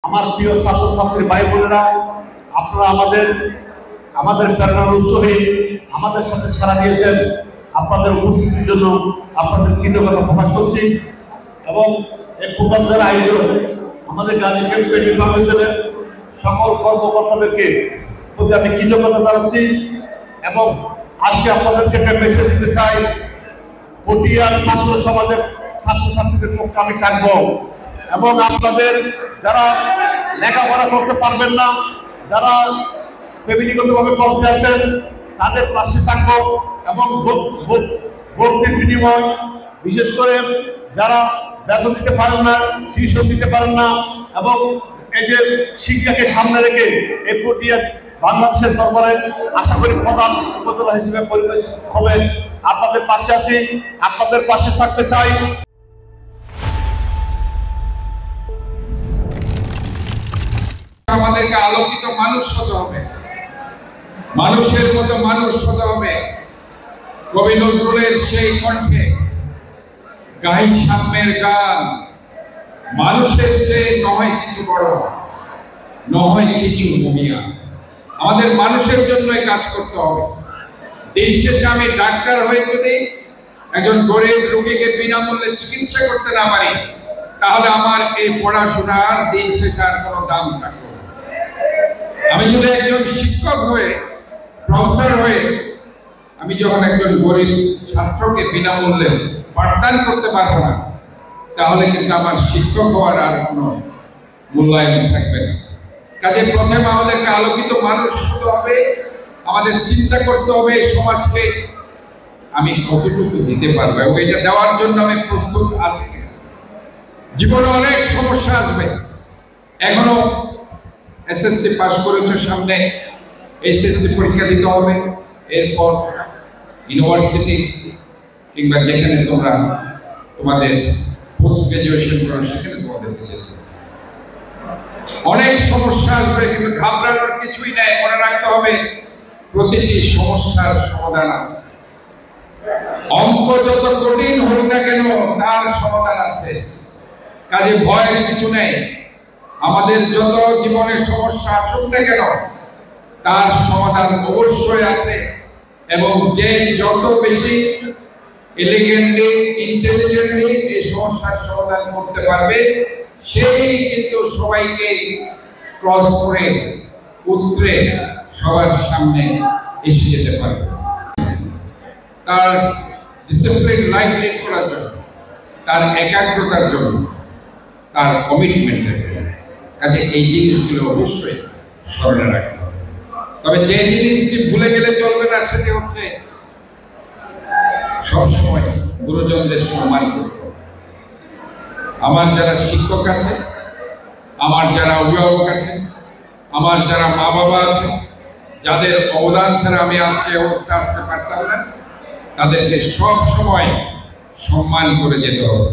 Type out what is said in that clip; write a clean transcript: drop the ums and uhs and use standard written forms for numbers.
আমার প্রিয় ছাত্রছাত্রী ভাই বোনেরা, আপনারা আমাদের প্রেরণার উৎস হয়ে আমাদের সাথে সাড়া দিয়েছেন। আপনাদের উপস্থিতির জন্য আপনাদের কৃতজ্ঞতা প্রকাশ করছি এবং এই প্রোগ্রামের আয়োজন আমাদের গাজী ক্যাম্পেইন ফাউন্ডেশনের সকল কর্মকর্তাদেরকে প্রতি আমি কৃতজ্ঞতা জানাচ্ছি এবং আজকে আপনাদেরকে একটা মেসেজ দিতে চাই। পটিয়ার ছাত্র সমাজের ছাত্রছাত্রীদের পক্ষে আমি থাকবো এবং আপনাদের যারা লেখাপড়া করতে পারবেন না, যারা ফ্যামিলিগতভাবে কষ্টে আছেন, তাদের পাশে থাকবো এবং ভর্তির বিনিময়, বিশেষ করে যারা বেতন দিতে পারেন না, টিউশন দিতে পারেন না এবং এই যে শিক্ষাকে সামনে রেখে এই পটিয়া বাংলাদেশের দরবারে আশা করি প্রধান উপজেলা হিসেবে পরিবেশ হবে। আপনাদের পাশে আছি, আপনাদের পাশে থাকতে চাই। আমাদেরকে আলোকিত মানুষ হতে হবে, মানুষের মতো মানুষ হতে হবে। কবি নজরুলের সেই কণ্ঠে গাই সাম্যের গান, মানুষের চেয়ে নয় কিছু বড়, নয় কিছু মমিয়া। আমাদের মানুষের জন্যই কাজ করতে হবে। দিন শেষে আমি ডাক্তার হয়ে যদি একজন গরিব রোগীকে বিনামূল্যে চিকিৎসা করতে না পারি, তাহলে আমার এই পড়াশোনার দিন শেষে আর কোনো দাম থাকবে না। আমি যদি একজন শিক্ষক হয়ে, প্রফেসর হয়ে আমি যখন একজন গরিব ছাত্রকে বিনামূল্যে পাঠদান করতে পারবো না, তাহলে কিন্তু আমার শিক্ষক হওয়ার আর কোনো মূল্যায়ন থাকবে না। কাজে প্রথমে আমাদেরকে আলোকিত মানুষ হতে হবে। আমাদের চিন্তা করতে হবে সমাজকে আমি কতটুকু দিতে পারবো এবং এটা দেওয়ার জন্য আমি প্রস্তুত আছি। জীবনে অনেক সমস্যা আসবে। এখনো এসএসসি পাস করেছো, সামনে এইচএসসি পরীক্ষা দিতে হবে, এরপর ইউনিভার্সিটি কিংবা যেখানে তোমরা তোমাদের পোস্ট গ্রাজুয়েশন করো সেখানে তোমাদেরকে যেতে হবে। অনেক সমস্যা আসবে, কিন্তু ঘাবড়ানোর কিছুই নাই। মনে রাখতে হবে প্রতিটি সমস্যার সমাধান আছে। অঙ্ক যত কঠিন হোক না কেন তার সমাধান আছে। কাজে ভয়ের কিছু নেই। আমাদের যত জীবনের সমস্যা আসুক না কেন তার সমাধান অবশ্যই আছে এবং যে যত বেশি এলিগেন্টলি, ইন্টেলিজেন্টলি এই সমস্যার সমাধান করতে পারবে, সেই কিন্তু সবাইকে ক্রস করে উতরে সবার সামনে এসে যেতে পারবে। তার ডিসিপ্লিন লাইফ লিড করার জন্য, তার একাগ্রতার জন্য, তার কমিটমেন্টের জন্য। কাজে এই জিনিসগুলো অবশ্যই স্মরণে রাখতে হবে। তবে যে জিনিসটি ভুলে গেলে চলবে না সেটি হচ্ছে সবসময় গুরুজনদের সম্মান করতে হবে। আমার যারা শিক্ষক আছে, আমার যারা অভিভাবক আছে, আমার যারা মা বাবা আছে, যাদের অবদান ছাড়া আমি আজকে অবস্থা আসতে পারতাম না, তাদেরকে সব সময় সম্মান করে যেতে হবে।